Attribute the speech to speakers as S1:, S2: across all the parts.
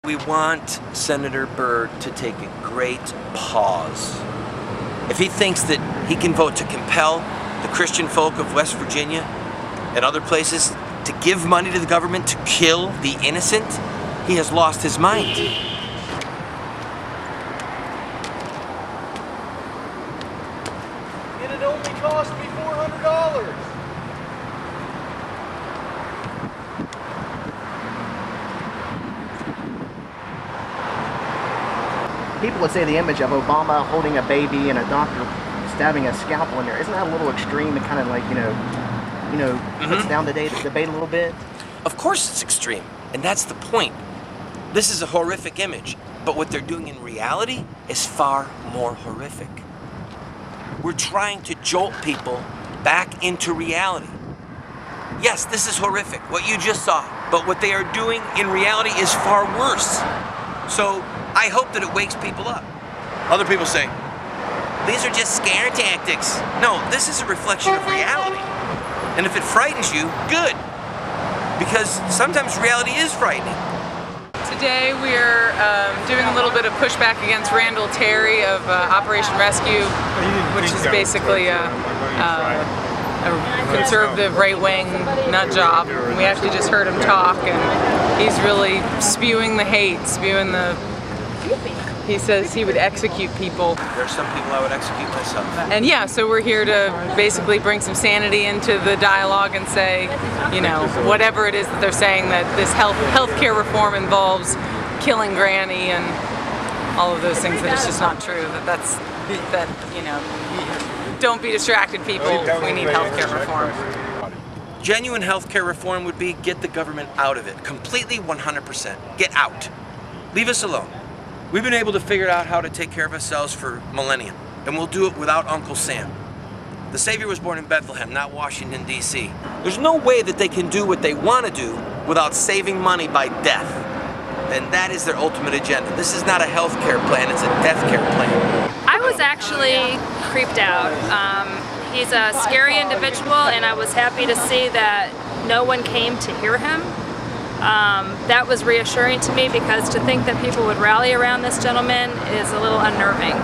S1: We want Senator Byrd to take a great pause. If he thinks that he can vote to compel the Christian folk of West Virginia and other places to give money to the government to kill the innocent, he has lost his mind.
S2: And it only cost me $400. People would say the image of Obama holding a baby and a doctor stabbing a scalpel in there. Isn't that a little extreme? It kind of like, puts down the debate a little bit.
S1: Of course it's extreme, and that's the point. This is a horrific image, but what they're doing in reality is far more horrific. We're trying to jolt people back into reality. Yes, this is horrific, what you just saw, but what they are doing in reality is far worse. So I hope that it wakes people up. Other people say, these are just scare tactics. No, this is a reflection of reality. And if it frightens you, good. Because sometimes reality is frightening.
S3: Today we're doing a little bit of pushback against Randall Terry of Operation Rescue, which is basically a conservative right-wing nut job. And we actually just heard him talk, and he's really spewing the hate, he says he would execute people.
S1: There are some people I would execute myself.
S3: And yeah, so we're here to basically bring some sanity into the dialogue and say, whatever it is that they're saying, that this healthcare reform involves killing Granny and all of those things, that it's just not true. Don't be distracted, people. We need healthcare reform.
S1: Genuine healthcare reform would be get the government out of it. Completely 100%. Get out. Leave us alone. We've been able to figure out how to take care of ourselves for millennia, and we'll do it without Uncle Sam. The Savior was born in Bethlehem, not Washington, D.C. There's no way that they can do what they want to do without saving money by death. And that is their ultimate agenda. This is not a health care plan, it's a death care plan.
S4: I was actually creeped out. He's a scary individual, and I was happy to see that no one came to hear him. That was reassuring to me, because to think that people would rally around this gentleman is a little unnerving.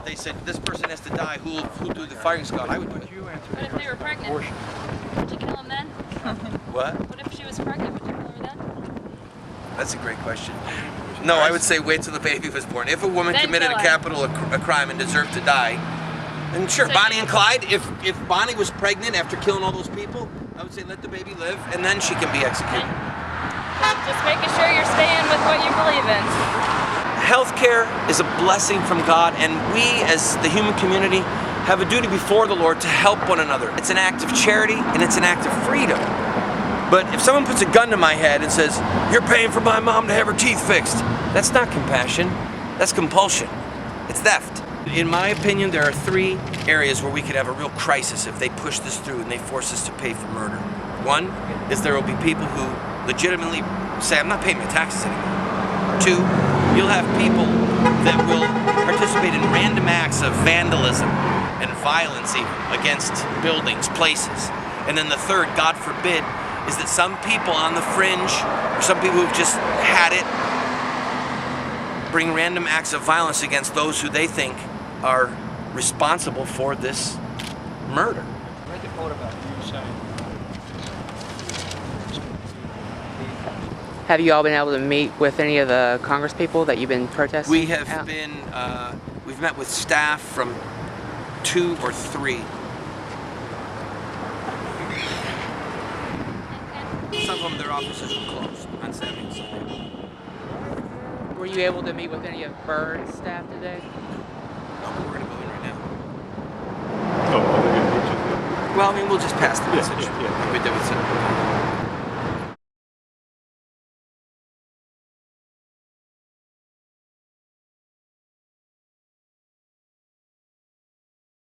S1: They said, this person has to die, who threw the firing squad? I would do it.
S4: What if they were pregnant? Would you kill him then?
S1: What?
S4: What if she was pregnant? Would you kill her then?
S1: That's a great question. No, I would say wait till the baby was born. If a woman committed a crime and deserved to die, then sure, so Bonnie and Clyde, if Bonnie was pregnant after killing all those people, I would say let the baby live, and then she can be executed.
S4: Just making sure you're staying with what you believe in.
S1: Healthcare is a blessing from God, and we as the human community have a duty before the Lord to help one another. It's an act of charity, and it's an act of freedom. But if someone puts a gun to my head and says, you're paying for my mom to have her teeth fixed, that's not compassion, that's compulsion. It's theft. In my opinion, there are 3 areas where we could have a real crisis if they push this through and they force us to pay for murder. One is there will be people who legitimately say, I'm not paying my taxes anymore. 2, you'll have people that will participate in random acts of vandalism and violence even against buildings, places. And then the third, God forbid, is that some people on the fringe, or some people who've just had it, bring random acts of violence against those who they think are responsible for this murder.
S5: Have you all been able to meet with any of the Congress people that you've been protesting?
S1: We have been, we've met with staff from 2 or 3. Some of them, their offices were closed on Saturday and Sunday.
S5: Were you able to meet with any of Byrd's staff today?
S1: No, but we're going to go in right now. Well, I mean, we'll just pass the message. We did with